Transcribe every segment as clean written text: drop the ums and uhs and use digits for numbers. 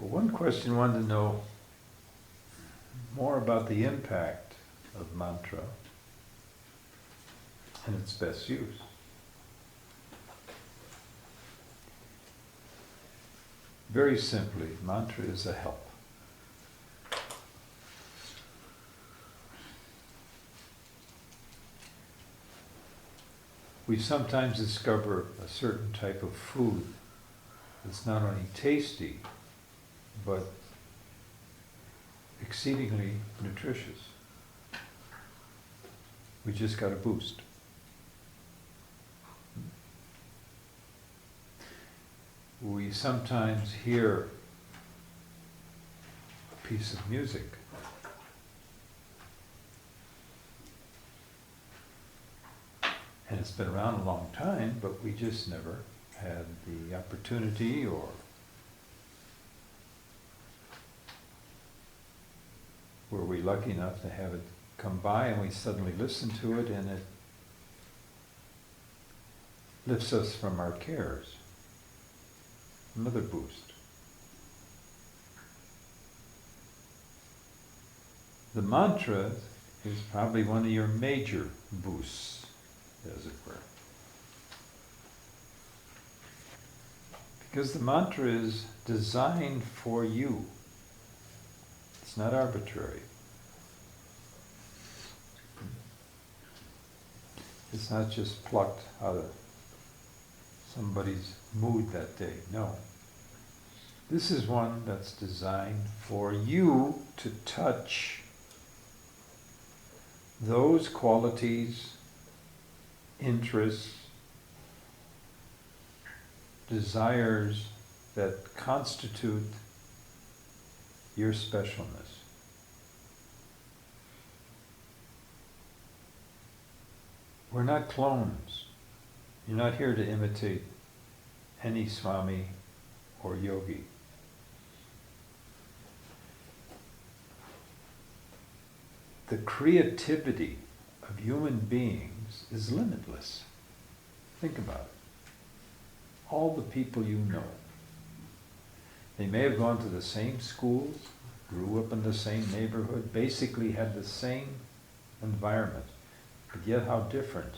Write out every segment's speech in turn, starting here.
But one question wanted to know more about the impact of mantra and its best use. Very simply, mantra is a help. We sometimes discover a certain type of food that's not only tasty, but exceedingly nutritious. We just got a boost. We sometimes hear a piece of music and it's been around a long time, but we just never had the opportunity, or were we lucky enough to have it come by and we suddenly listen to it and it lifts us from our cares. Another boost. The mantra is probably one of your major boosts, as it were. Because the mantra is designed for you. It's not arbitrary. It's not just plucked out of somebody's mood that day. No. This is one that's designed for you to touch those qualities, interests, desires that constitute your specialness. We're not clones. You're not here to imitate any Swami or yogi. The creativity of human beings is limitless. Think about it. All the people you know, they may have gone to the same schools, grew up in the same neighborhood, basically had the same environment, but yet how different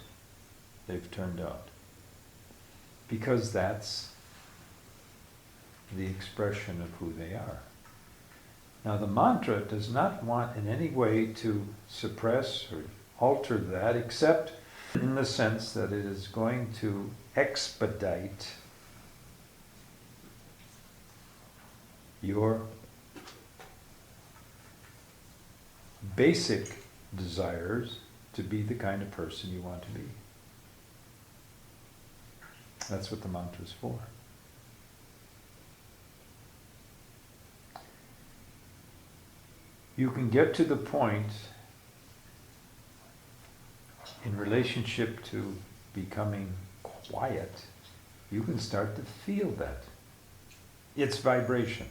they've turned out. Because that's the expression of who they are. Now the mantra does not want in any way to suppress or alter that, except in the sense that it is going to expedite your basic desires to be the kind of person you want to be. That's what the mantra is for. You can get to the point in relationship to becoming quiet, you can start to feel that. It's vibration.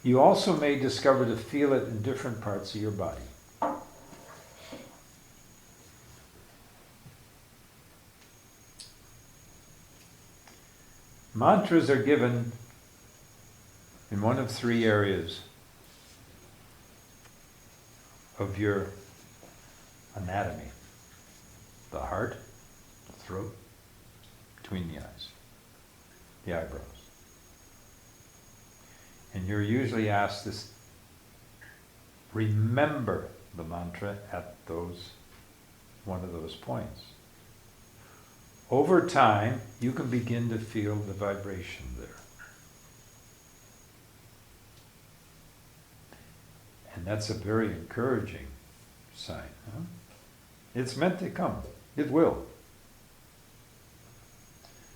You also may discover to feel it in different parts of your body. Mantras are given in one of three areas of your anatomy. The heart, the throat, between the eyes, the eyebrows. And you're usually asked this, remember the mantra at one of those points. Over time, you can begin to feel the vibration there. And that's a very encouraging sign. Huh? It's meant to come. It will.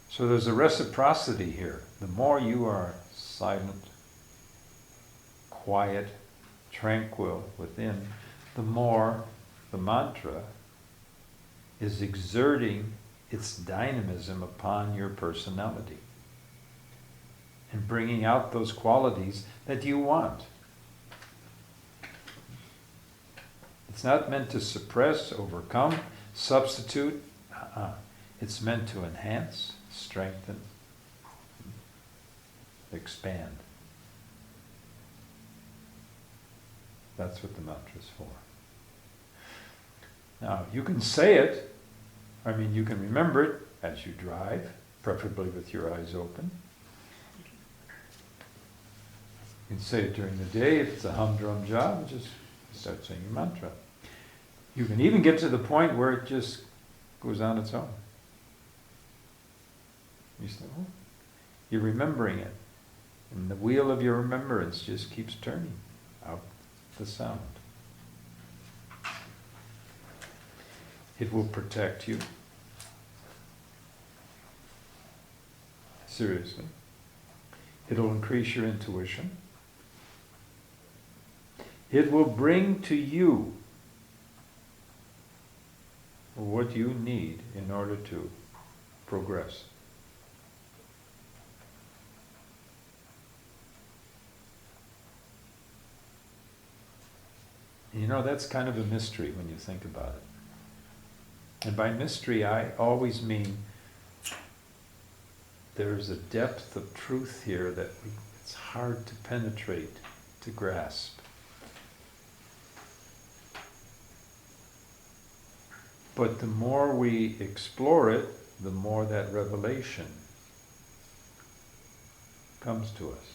So there's a reciprocity here. The more you are silent, quiet, tranquil within, the more the mantra is exerting its dynamism upon your personality and bringing out those qualities that you want. It's not meant to suppress, overcome, substitute. It's meant to enhance, strengthen. expand. That's what the mantra is for. Now, you can say it, you can remember it as you drive, preferably with your eyes open. You can say it during the day. If it's a humdrum job, just start saying your mantra. You can even get to the point where it just goes on its own. You say, oh, you're remembering it. And the wheel of your remembrance just keeps turning out the sound. It will protect you. Seriously. It'll increase your intuition. It will bring to you what you need in order to progress. That's kind of a mystery when you think about it. And by mystery, I always mean there's a depth of truth here that it's hard to penetrate, to grasp. But the more we explore it, the more that revelation comes to us.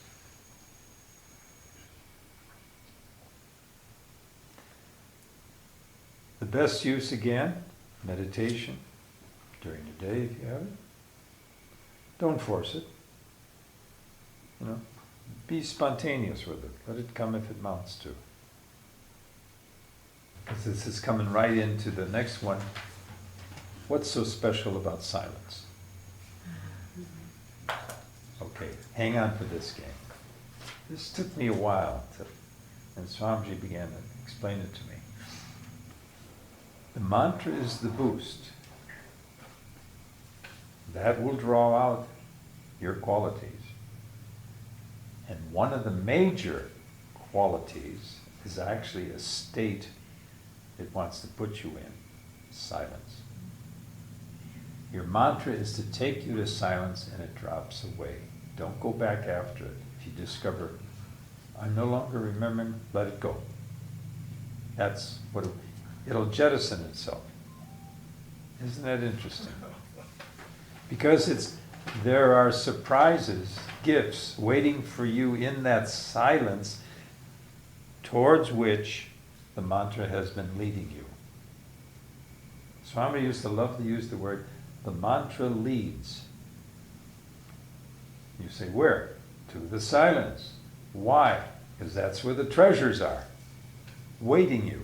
The best use, again, meditation, during the day if you have it. Don't force it. Be spontaneous with it. Let it come if it mounts to. Because this is coming right into the next one. What's so special about silence? Okay, hang on for this game. This took me a while, and Swami began to explain it to me. The mantra is the boost. That will draw out your qualities. And one of the major qualities is actually a state it wants to put you in, silence. Your mantra is to take you to silence and it drops away. Don't go back after it. If you discover, I'm no longer remembering, let it go. That's what it'll jettison itself. Isn't that interesting? Because there are surprises, gifts waiting for you in that silence towards which the mantra has been leading you. Swami used to love to use the word, the mantra leads. You say, where? To the silence. Why? Because that's where the treasures are. Waiting you.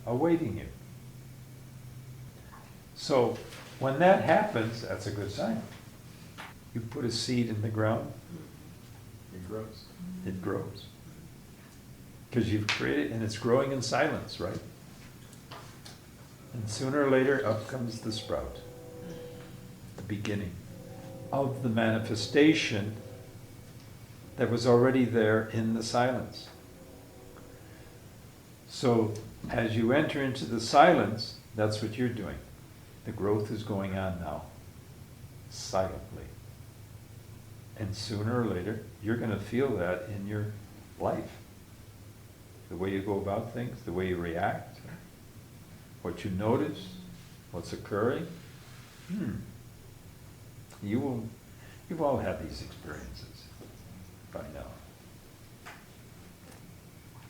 Awaiting you. So, when that happens, that's a good sign. You put a seed in the ground, It grows. it grows. Because you've created, and it's growing in silence, right? And sooner or later, up comes the sprout. The beginning of the manifestation that was already there in the silence. So, as you enter into the silence, that's what you're doing. The growth is going on now, silently. And sooner or later, you're going to feel that in your life. The way you go about things, the way you react, what you notice, what's occurring. You've all had these experiences by now.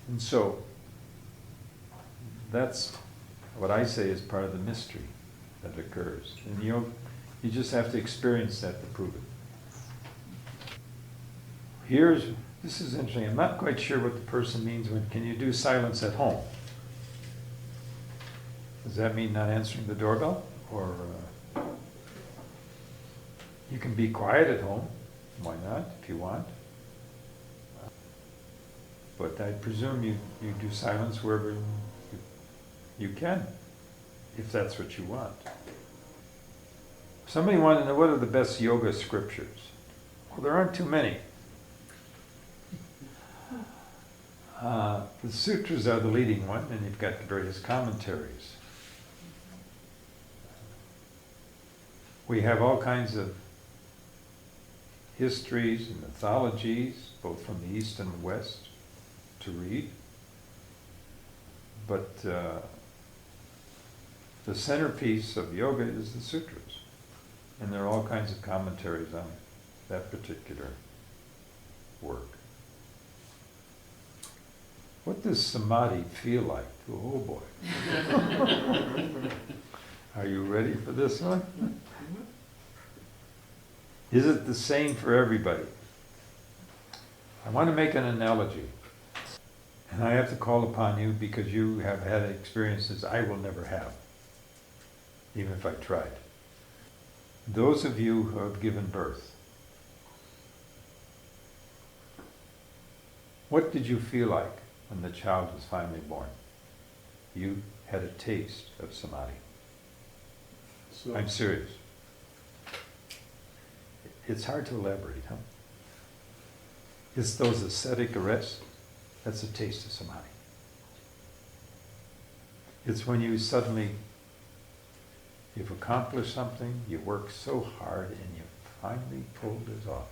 And so, that's what I say is part of the mystery that occurs. And you just have to experience that to prove it. This is interesting. I'm not quite sure what the person means when, can you do silence at home? Does that mean not answering the doorbell? Or you can be quiet at home. Why not, if you want? But I presume you do silence wherever you can, if that's what you want. Somebody wanted to know what are the best yoga scriptures. Well, there aren't too many. The sutras are the leading one, and you've got the various commentaries. We have all kinds of histories and mythologies, both from the East and the West, to read. But the centerpiece of yoga is the sutras. And there are all kinds of commentaries on that particular work. What does samadhi feel like? Oh boy. Are you ready for this one? Is it the same for everybody? I want to make an analogy. And I have to call upon you because you have had experiences I will never have, even if I tried. Those of you who have given birth, what did you feel like when the child was finally born? You had a taste of samadhi. So, I'm serious. It's hard to elaborate, huh? It's those ascetic arrests. That's a taste of samadhi. It's when you suddenly, you've accomplished something, you work so hard and you finally pulled it off.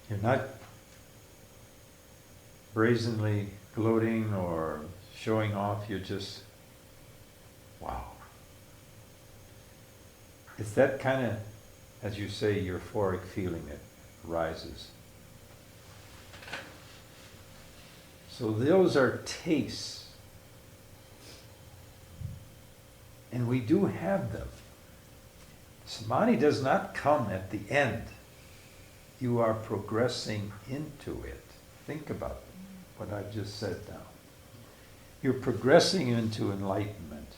You're not brazenly gloating or showing off, you're just, wow. It's that kind of, as you say, euphoric feeling that rises. So those are tastes. And we do have them. Samadhi does not come at the end. You are progressing into it. Think about what I've just said now. You're progressing into enlightenment,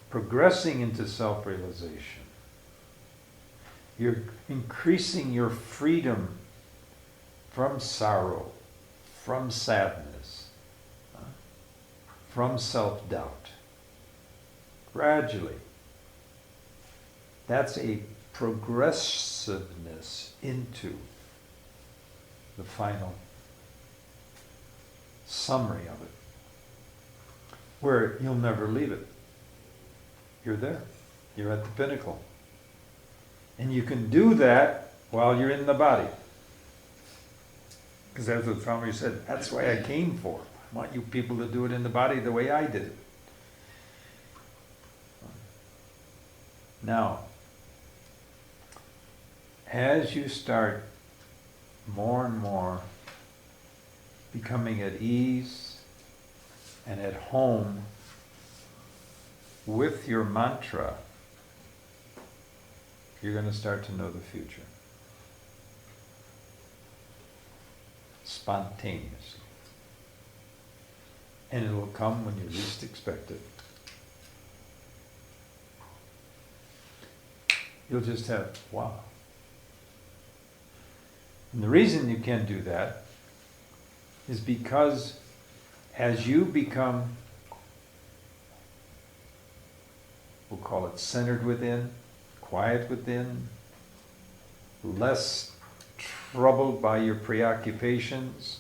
progressing into self-realization. You're increasing your freedom from sorrow, from sadness, from self-doubt. Gradually. That's a progressiveness into the final summary of it, where you'll never leave it. You're there. You're at the pinnacle. And you can do that while you're in the body. Because that's what Swami said, that's why I came for. I want you people to do it in the body the way I did it. Now, as you start more and more becoming at ease and at home with your mantra, you're going to start to know the future. Spontaneously. And it will come when you least expect it. You'll just have, wow. And the reason you can do that is because as you become, we'll call it centered within, quiet within, less troubled by your preoccupations,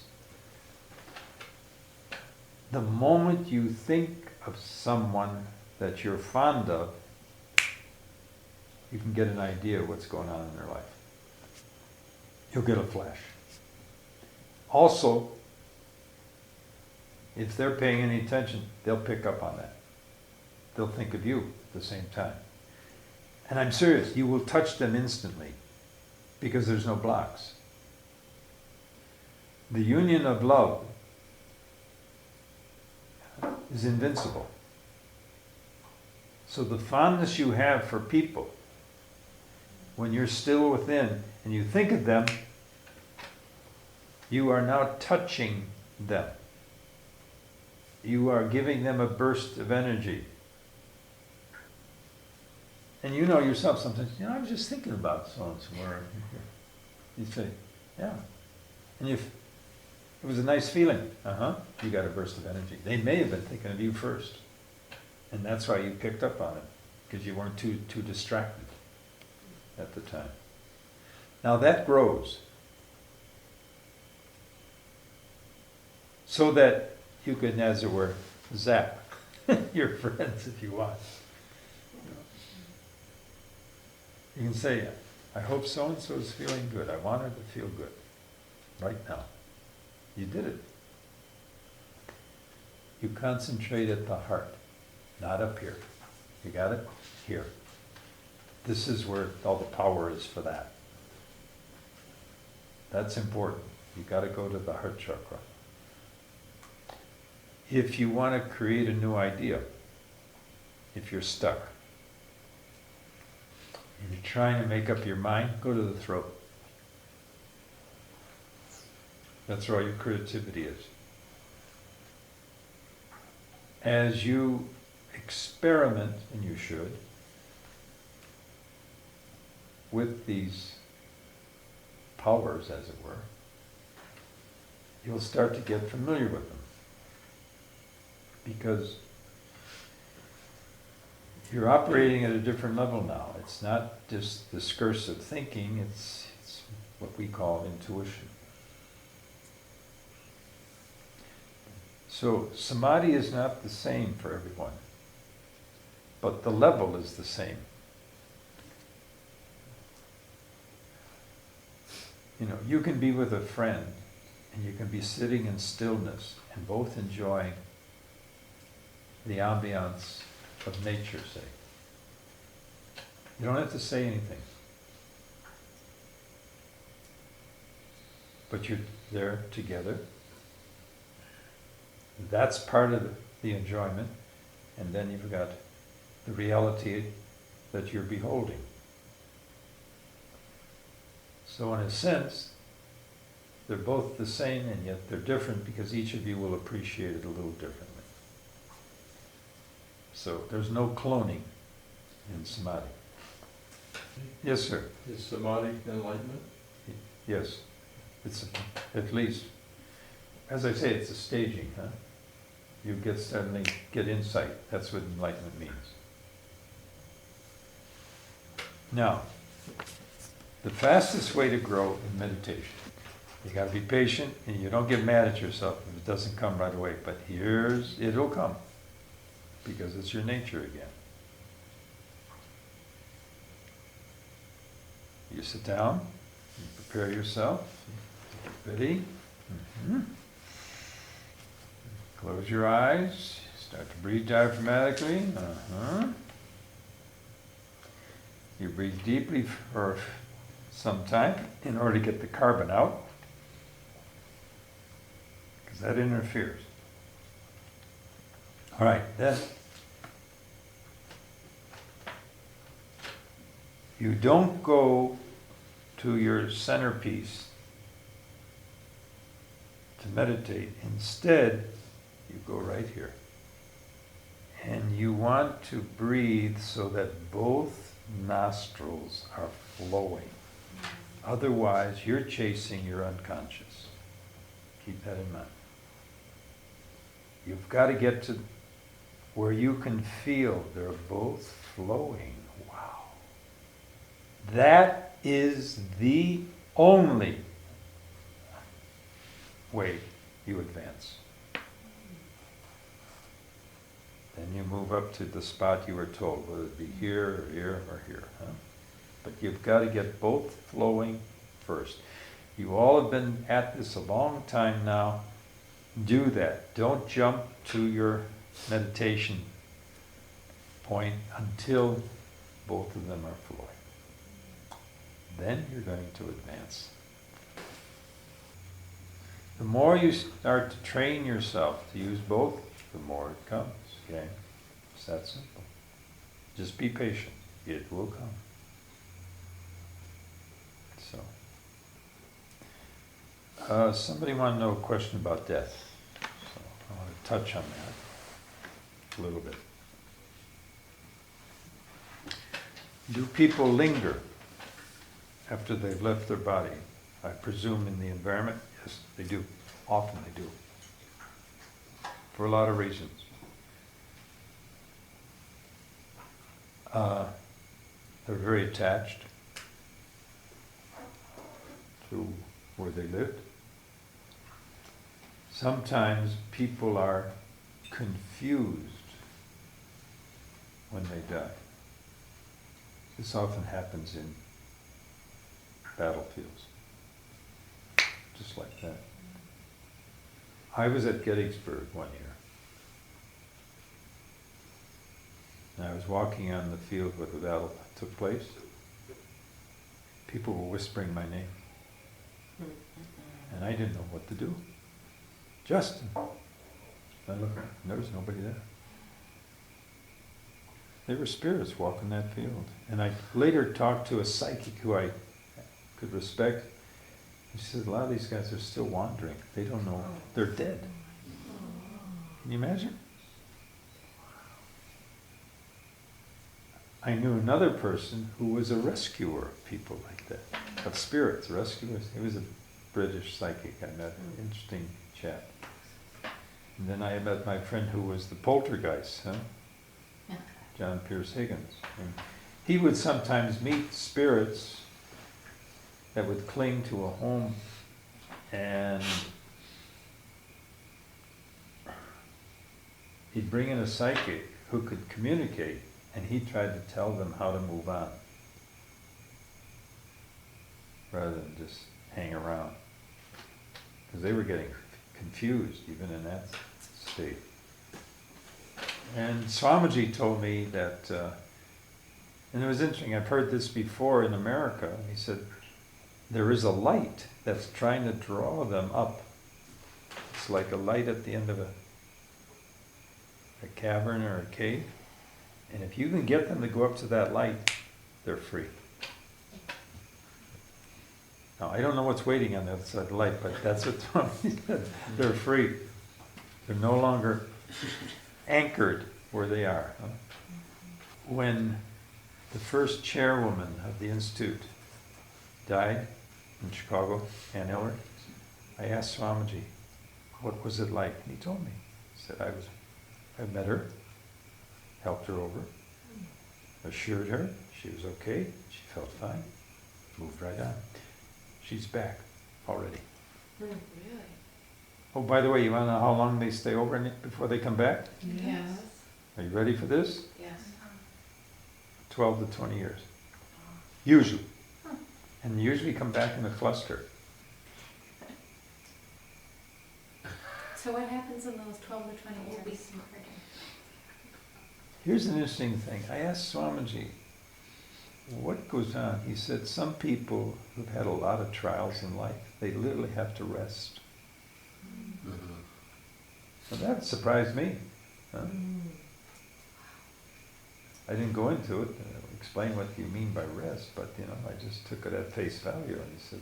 the moment you think of someone that you're fond of, you can get an idea of what's going on in their life. You'll get a flash. Also, if they're paying any attention, they'll pick up on that. They'll think of you at the same time. And I'm serious, you will touch them instantly because there's no blocks. The union of love is invincible. So the fondness you have for people, when you're still within and you think of them, you are now touching them. You are giving them a burst of energy. And you know yourself sometimes, I was just thinking about so-and-so. You say, yeah. And if it was a nice feeling, you got a burst of energy. They may have been thinking of you first. And that's why you picked up on it, because you weren't too distracted at the time. Now that grows. So that you can, as it were, zap your friends if you want. You can say, I hope so-and-so is feeling good. I want her to feel good right now. You did it. You concentrate at the heart, not up here. You got it? Here. This is where all the power is for that. That's important. You got to go to the heart chakra. If you want to create a new idea, if you're stuck, and you're trying to make up your mind, go to the throat. That's where all your creativity is. As you experiment, and you should, with these powers, as it were, you'll start to get familiar with them. Because you're operating at a different level now. It's not just discursive thinking, it's what we call intuition. So samadhi is not the same for everyone, but the level is the same. You know, you can be with a friend and you can be sitting in stillness and both enjoying the ambiance of nature, say. You don't have to say anything. But you're there together. That's part of the enjoyment. And then you've got the reality that you're beholding. So in a sense, they're both the same and yet they're different because each of you will appreciate it a little differently. So there's no cloning in samadhi. Yes, sir. Is samadhi enlightenment? Yes. It's at least, as I say, it's a staging, huh? You suddenly get insight. That's what enlightenment means. Now, the fastest way to grow in meditation, you got to be patient and you don't get mad at yourself if it doesn't come right away. But it'll come because it's your nature again. You sit down, you prepare yourself, ready. Mm-hmm. Close your eyes, start to breathe diaphragmatically. You breathe deeply for some time in order to get the carbon out, because that interferes. All right, then you don't go to your centerpiece to meditate. Instead, you go right here. And you want to breathe so that both nostrils are flowing. Otherwise, you're chasing your unconscious. Keep that in mind. You've got to get to where you can feel they're both flowing. Wow. That is the only way you advance. Then you move up to the spot you were told, whether it be here or here or here. Huh? But you've got to get both flowing first. You all have been at this a long time now. Do that. Don't jump to your meditation point until both of them are flowing. Then you're going to advance. The more you start to train yourself to use both, the more it comes. Okay? It's that simple. Just be patient. It will come. So, somebody wanted to know a question about death. So I want to touch on that a little bit. Do people linger after they've left their body? I presume in the environment, yes, they do. Often they do. For a lot of reasons. They're very attached to where they lived. Sometimes people are confused when they die. This often happens in battlefields. Just like that. I was at Gettysburg one year. And I was walking on the field where the battle took place. People were whispering my name. And I didn't know what to do. Justin. I looked, and there was nobody there. They were spirits walking that field. And I later talked to a psychic who I could respect. She said, a lot of these guys are still wandering. They don't know. They're dead. Can you imagine? I knew another person who was a rescuer of people like that, of spirits, rescuers. He was a British psychic I met, interesting chap. And then I met my friend who was the poltergeist, John Pierce Higgins. And he would sometimes meet spirits that would cling to a home, and he'd bring in a psychic who could communicate, and he tried to tell them how to move on rather than just hang around, because they were getting confused even in that state. And Swamiji told me that, and it was interesting, I've heard this before in America. He said, there is a light that's trying to draw them up. It's like a light at the end of a cavern or a cave. And if you can get them to go up to that light, they're free. Now, I don't know what's waiting on the other side of the light, but that's what Swami said. They're free. They're no longer anchored where they are. When the first chairwoman of the Institute died in Chicago, Ann Hillary, I asked Swamiji, what was it like? And he told me. He said, I met her, helped her over, assured her she was okay, she felt fine, moved right on. She's back already. Really? Oh, by the way, you want to know how long they stay over before they come back? Yes. Are you ready for this? Yes. 12 to 20 years. Usually. And usually come back in a cluster. So what happens in those 12 to 20 years? Here's an interesting thing. I asked Swamiji, what goes on? He said some people who've had a lot of trials in life, they literally have to rest. Well, that surprised me. Huh? I didn't go into it, explain what you mean by rest, but I just took it at face value. And he says,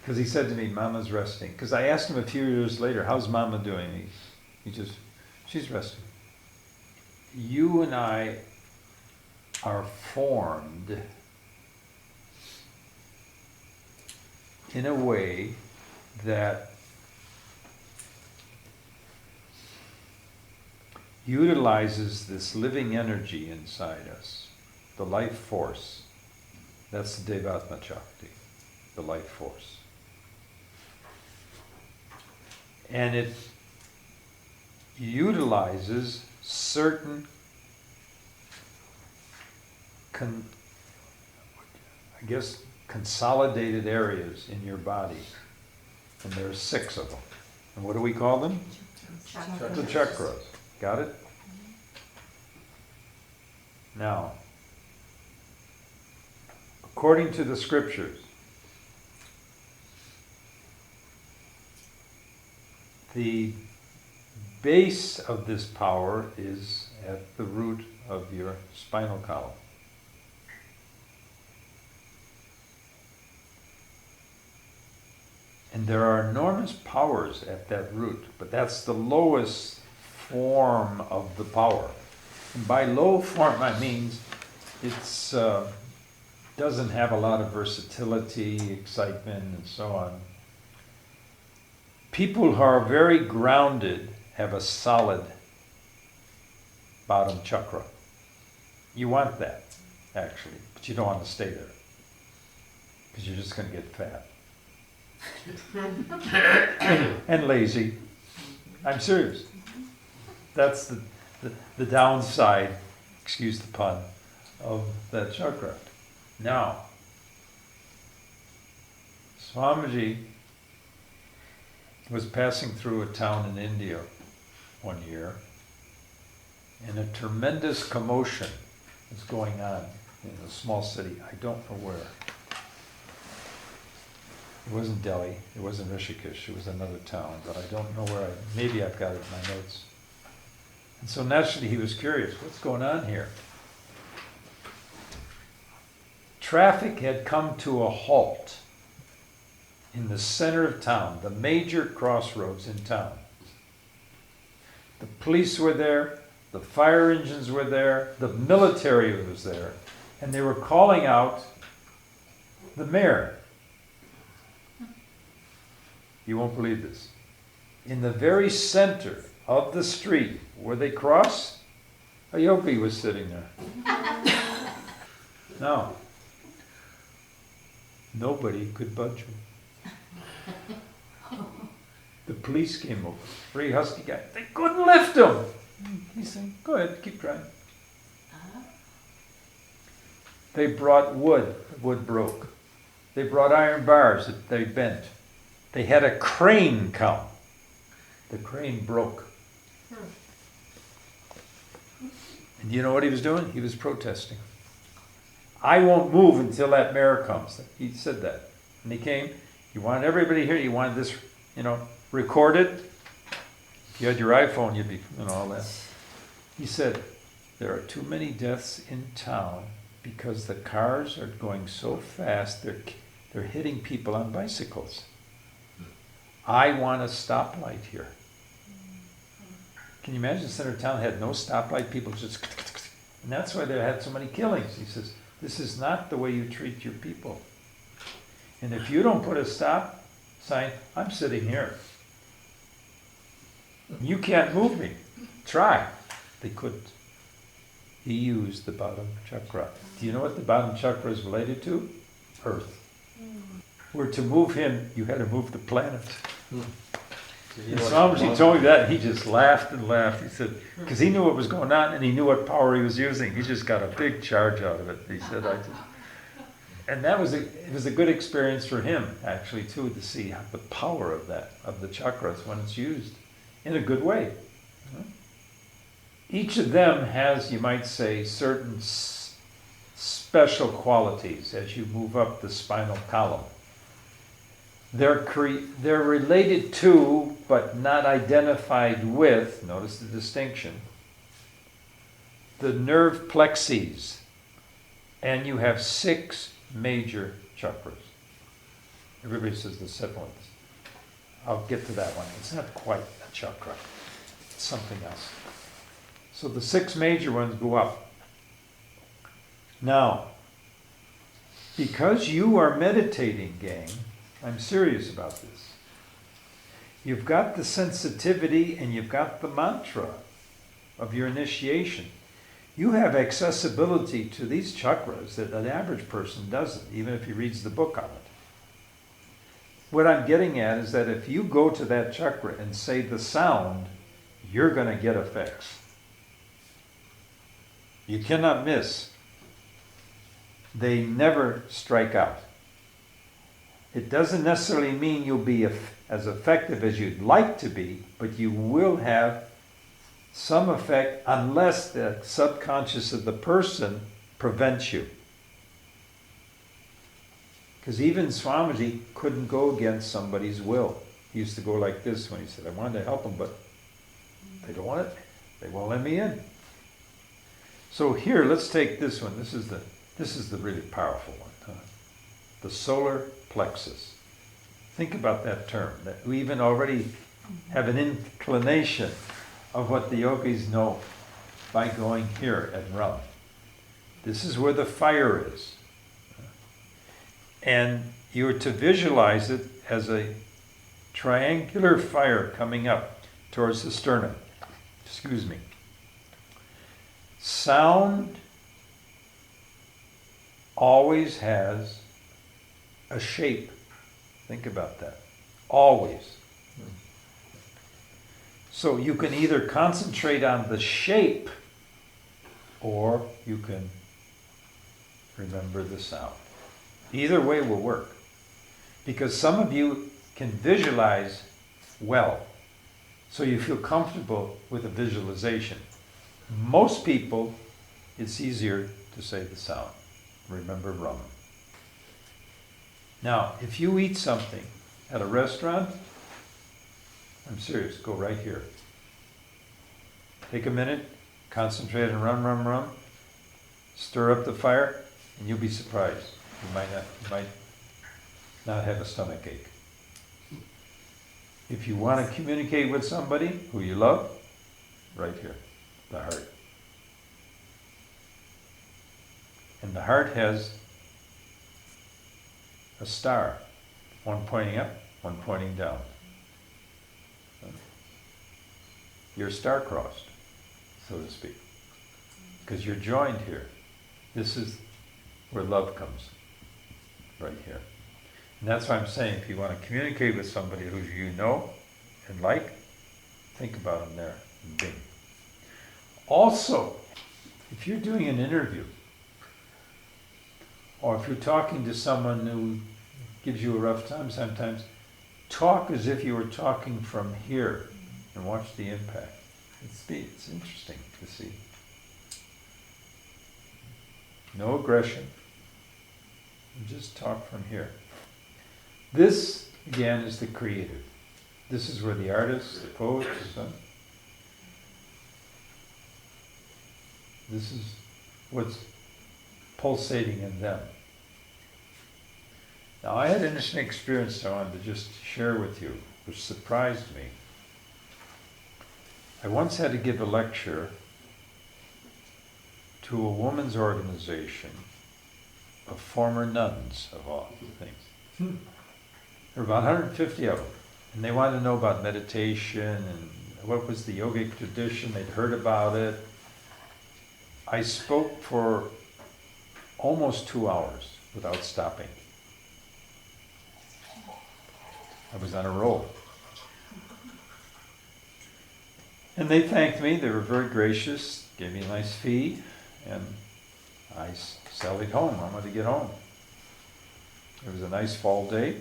because he said to me, Mama's resting. Because I asked him a few years later, how's Mama doing? She's resting. You and I are formed in a way that utilizes this living energy inside us, the life force. That's the Devatma Shakti, the life force. And it utilizes certain consolidated areas in your body. And there's 6 of them. And what do we call them? Chakras. The chakras. Got it? Now, according to the scriptures, the base of this power is at the root of your spinal column. And there are enormous powers at that root, but that's the lowest form of the power. And by low form, I mean it's doesn't have a lot of versatility, excitement, and so on. People who are very grounded have a solid bottom chakra. You want that, actually, but you don't want to stay there, because you're just going to get fat. and lazy. I'm serious. That's the downside, excuse the pun, of that chakra. Now, Swamiji was passing through a town in India one year, and a tremendous commotion was going on in a small city. I don't know where. It wasn't Delhi, it wasn't Rishikesh, it was another town, but I don't know where. Maybe I've got it in my notes. And so naturally he was curious, what's going on here? Traffic had come to a halt in the center of town, the major crossroads in town. The police were there, the fire engines were there, the military was there, and they were calling out the mayor. You won't believe this. In the very center of the street where they cross, a yogi was sitting there. Now, nobody could budge him. The police came over, very husky guy. They couldn't lift him. He said, go ahead, keep trying. They brought wood, the wood broke. They brought iron bars that they bent. They had a crane come. The crane broke. And you know what he was doing? He was protesting. I won't move until that mayor comes. He said that. And he came. You wanted everybody here, you wanted this, recorded. If you had your iPhone, you'd be, all that. He said, there are too many deaths in town because the cars are going so fast, they're hitting people on bicycles. I want a stoplight here. Can you imagine the center of town had no stoplight, people just, and that's why they had so many killings. He says, this is not the way you treat your people. And if you don't put a stop sign, I'm sitting here. You can't move me. Try. They couldn't. He used the bottom chakra. Do you know what the bottom chakra is related to? Earth. Where to move him, you had to move the planet. And Swamiji told me that, and he just laughed and laughed. He said, because he knew what was going on, and he knew what power he was using. He just got a big charge out of it. He said, and it was a good experience for him, actually, too, to see the power of that, of the chakras when it's used in a good way. Each of them has, you might say, certain special qualities as you move up the spinal column. They're related to, but not identified with, notice the distinction, the nerve plexes. And you have 6 major chakras. Everybody says the 7 ones. I'll get to that one. It's not quite a chakra. It's something else. So the 6 major ones go up. Now, because you are meditating, gang, I'm serious about this. You've got the sensitivity and you've got the mantra of your initiation. You have accessibility to these chakras that an average person doesn't, even if he reads the book on it. What I'm getting at is that if you go to that chakra and say the sound, you're going to get effects. You cannot miss. They never strike out. It doesn't necessarily mean you'll be as effective as you'd like to be, but you will have some effect unless the subconscious of the person prevents you. Because even Swamiji couldn't go against somebody's will. He used to go like this when he said, I wanted to help them, but they don't want it. They won't let me in. So here, let's take this one. This is the really powerful one. The solar plexus. Think about that term. That we even already have an inclination of what the yogis know by going here and run. This is where the fire is. And you are to visualize it as a triangular fire coming up towards the sternum. Excuse me. Sound always has a shape. Think about that. Always. So you can either concentrate on the shape or you can remember the sound. Either way will work. Because some of you can visualize well, so you feel comfortable with a visualization. Most people, it's easier to say the sound. Remember Ram. Now, if you eat something at a restaurant, I'm serious, go right here. Take a minute, concentrate on rum, stir up the fire, and you'll be surprised. You might not have a stomach ache. If you want to communicate with somebody who you love, right here, the heart. And the heart has a star, one pointing up, one pointing down. You're star-crossed, so to speak, because you're joined here. This is where love comes, right here. And that's why I'm saying, if you want to communicate with somebody who you know and like, think about them there, and bing. Also, if you're doing an interview, or if you're talking to someone who gives you a rough time sometimes, talk as if you were talking from here and watch the impact. It's interesting to see. No aggression. Just talk from here. This, again, is the creative. This is where the artists, the poets, this is what's pulsating in them. Now, I had an interesting experience I wanted to just share with you, which surprised me. I once had to give a lecture to a women's organization of former nuns, of all things. There were about 150 of them, and they wanted to know about meditation and what was the yogic tradition. They'd heard about it. I spoke for almost 2 hours without stopping. I was on a roll. And they thanked me. They were very gracious, gave me a nice fee, and I sallied home. I wanted to get home. It was a nice fall day.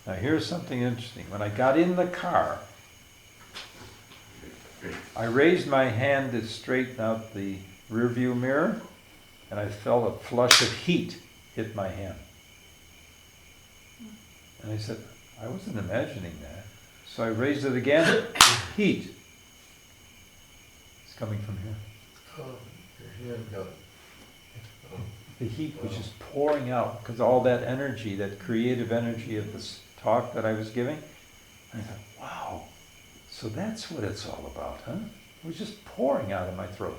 Now here's something interesting. When I got in the car, I raised my hand to straighten out the rear view mirror, and I felt a flush of heat hit my hand. And I said, I wasn't imagining that. So I raised it again, heat. It's coming from here. Oh, your hand got. The heat was just pouring out because all that energy, that creative energy of this talk that I was giving. And I thought, wow, so that's what it's all about, huh? It was just pouring out of my throat.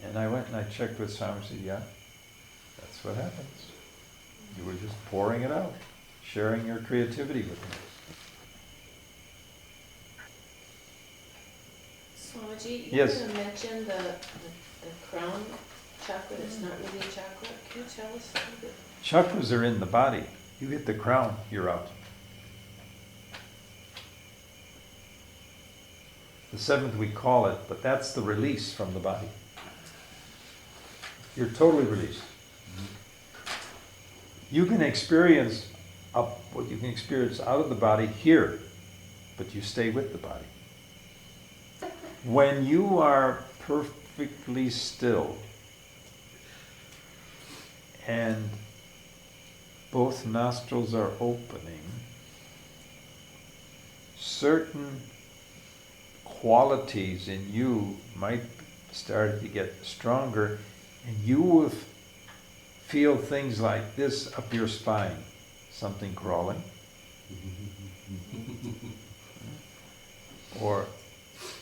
And I went and I checked with Swami and said, yeah, that's what happens. You were just pouring it out, sharing your creativity with me. Swamiji, you Yes. were going to mention the crown chakra that's not really a chakra. Can you tell us a little bit? Chakras are in the body. You hit the crown, you're out. The seventh we call it, but that's the release from the body. You're totally released. You can experience what you can experience out of the body here, but you stay with the body. When you are perfectly still and both nostrils are opening, certain qualities in you might start to get stronger, and you will feel things like this up your spine, something crawling, or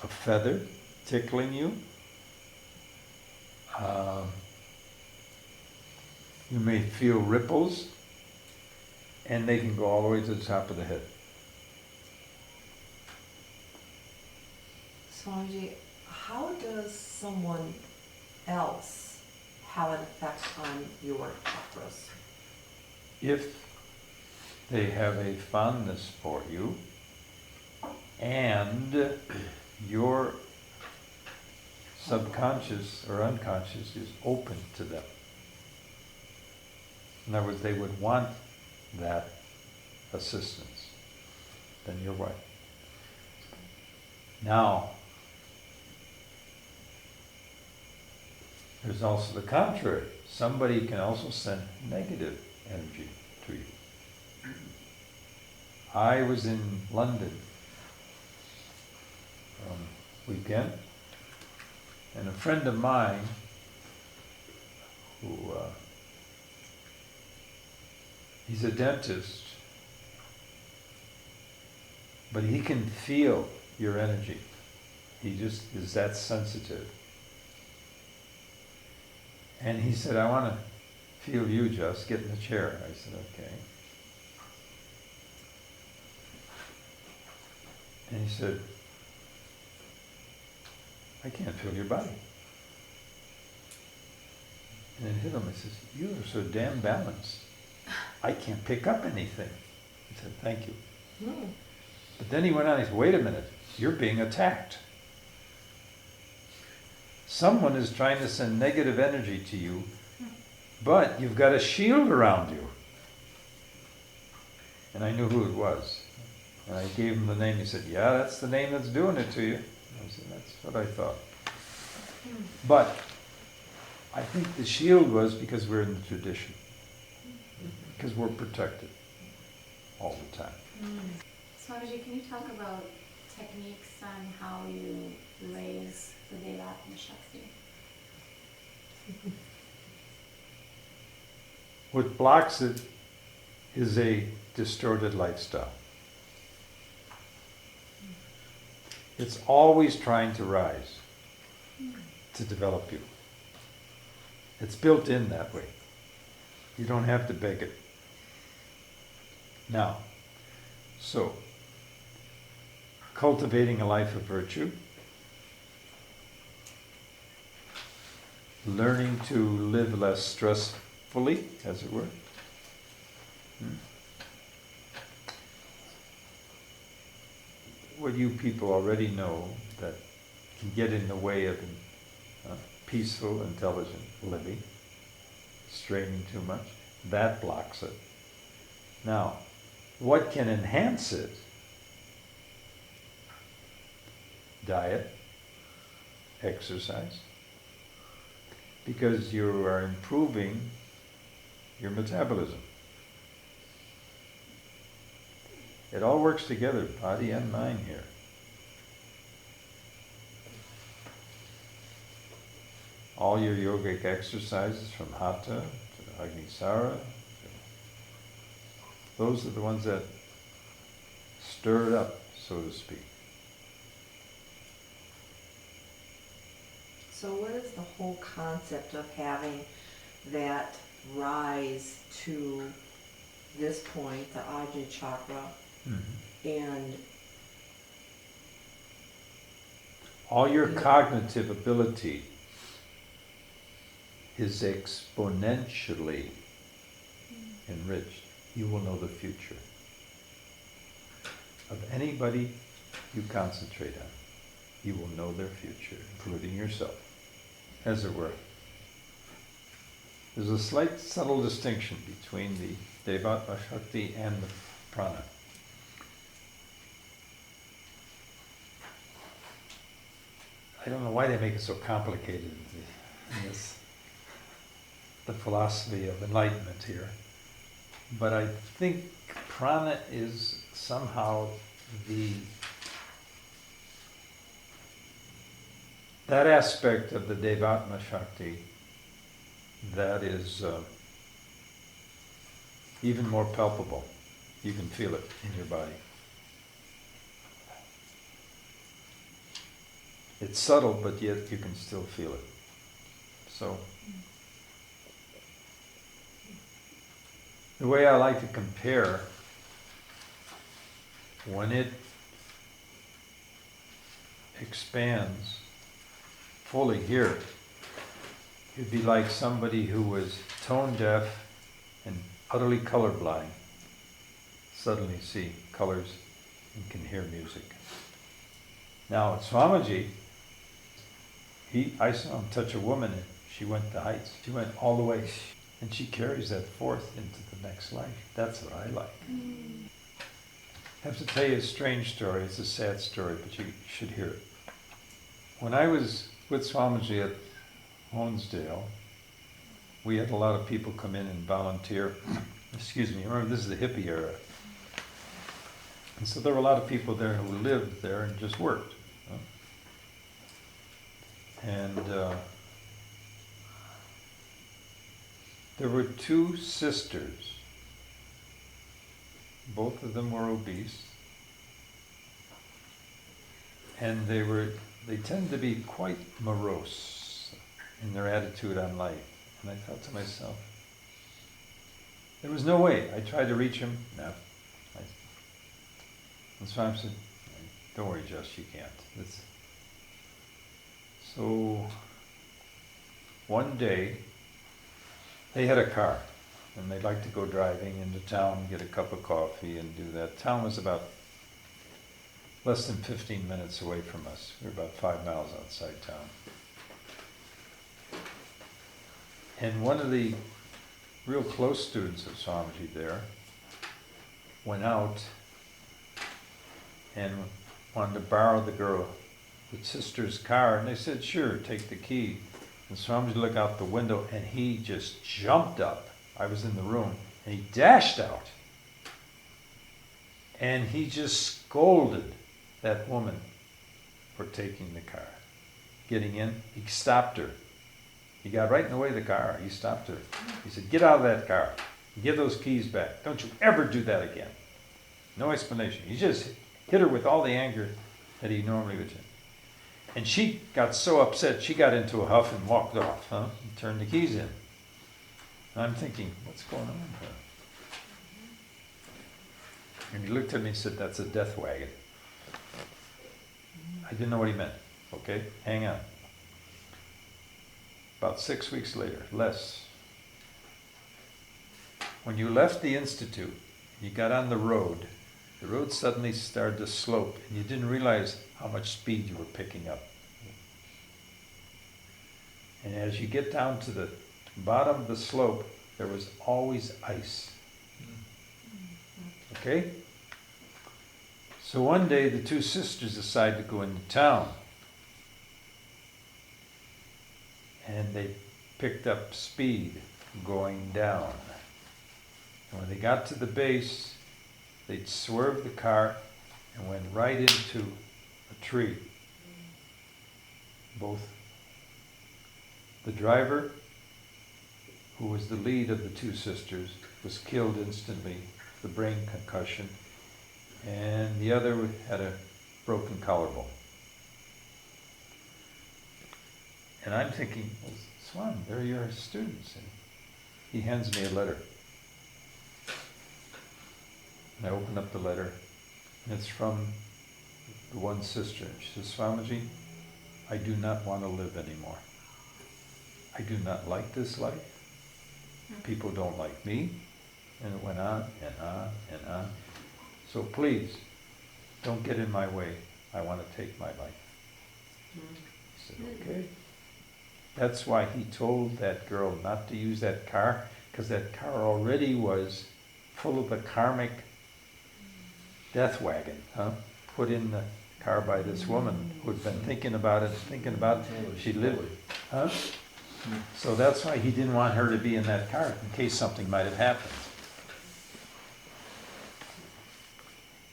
a feather tickling you. You may feel ripples, and they can go all the way to the top of the head. Swamiji, how does someone else have an effect on your chakras? If they have a fondness for you, and your subconscious or unconscious is open to them. In other words, they would want that assistance than your wife. Now, there's also the contrary. Somebody can also send negative energy to you. I was in London weekend, and a friend of mine who he's a dentist, but he can feel your energy. He just is that sensitive. And he said, I want to feel you, Just. Get in the chair. I said, okay. And he said, I can't feel your body. And it hit him. He says, you are so damn balanced. I can't pick up anything. He said, thank you. Hmm. But then he went on, he said, wait a minute, you're being attacked. Someone is trying to send negative energy to you, but you've got a shield around you. And I knew who it was. And I gave him the name. He said, yeah, that's the name that's doing it to you. I said, that's what I thought. But I think the shield was because we're in the tradition. Because we're protected all the time. Swamiji, can you talk about techniques on how you raise the Devatma Shakti? What blocks it is a distorted lifestyle. It's always trying to rise, to develop you. It's built in that way. You don't have to beg it. Now, so, cultivating a life of virtue, learning to live less stressfully, as it were. What you people already know that can get in the way of peaceful, intelligent living, straining too much, that blocks it. Now, what can enhance it? Diet, exercise, because you are improving your metabolism. It all works together, body and mind here. All your yogic exercises from Hatha to Agnisara, those are the ones that stir it up, so to speak. So what is the whole concept of having that rise to this point, the Ajna chakra, and all your cognitive ability is exponentially enriched. You will know the future of anybody you concentrate on. You will know their future, including yourself, as it were. There's a slight subtle distinction between the Devatma Shakti and the prana. I don't know why they make it so complicated in this, the philosophy of enlightenment here. But I think prana is somehow that aspect of the Devatma Shakti that is even more palpable. You can feel it in your body. It's subtle, but yet you can still feel it. So, the way I like to compare, when it expands fully here, it'd be like somebody who was tone deaf and utterly colorblind suddenly see colors and can hear music. Now, Swamiji, I saw him touch a woman and she went to heights. She went all the way. And she carries that forth into the next life. That's what I like. I have to tell you a strange story. It's a sad story, but you should hear it. When I was with Swamiji at Honesdale, we had a lot of people come in and volunteer. Excuse me, remember this is the hippie era. And so there were a lot of people there who lived there and just worked. And there were two sisters. Both of them were obese. And they tended to be quite morose in their attitude on life. And I thought to myself, there was no way. I tried to reach him. No. And Swami said, don't worry, Jess, you can't. So one day, they had a car, and they liked to go driving into town, get a cup of coffee, and do that. Town was about less than 15 minutes away from us. We were about 5 miles outside town. And one of the real close students of Swamiji there went out and wanted to borrow the sister's car, and they said, sure, take the key. And Swamiji looked out the window, and he just jumped up. I was in the room, and he dashed out. And he just scolded that woman for taking the car. Getting in, he stopped her. He got right in the way of the car. He stopped her. He said, get out of that car. Give those keys back. Don't you ever do that again. No explanation. He just hit her with all the anger that he normally would do. And she got so upset, she got into a huff and walked off, and turned the keys in. And I'm thinking, what's going on here? And he looked at me and said, that's a death wagon. I didn't know what he meant. Okay, hang on. About 6 weeks later, less. When you left the Institute, you got on the road suddenly started to slope, and you didn't realize how much speed you were picking up. And as you get down to the bottom of the slope, there was always ice. Okay? So one day the two sisters decided to go into town. And they picked up speed going down. And when they got to the base, they'd swerved the car and went right into a tree. Both the driver, who was the lead of the two sisters, was killed instantly, the brain concussion, and the other had a broken collarbone. And I'm thinking, well, Swami, they're your students. And he hands me a letter. And I open up the letter, and it's from the one sister. She says, Swamiji, I do not want to live anymore. I do not like this life. People don't like me. And it went on and on and on. So please, don't get in my way. I want to take my life. He said, okay. That's why he told that girl not to use that car, because that car already was full of the karmic death wagon, put in the car by this woman who'd been thinking about it. She lived, So that's why he didn't want her to be in that car in case something might have happened.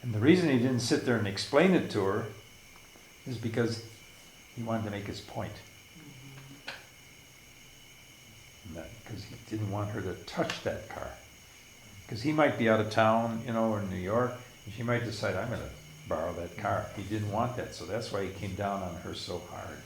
And the reason he didn't sit there and explain it to her is because he wanted to make his point. Because he didn't want her to touch that car. Because he might be out of town, or in New York, she might decide, I'm going to borrow that car. He didn't want that, so that's why he came down on her so hard.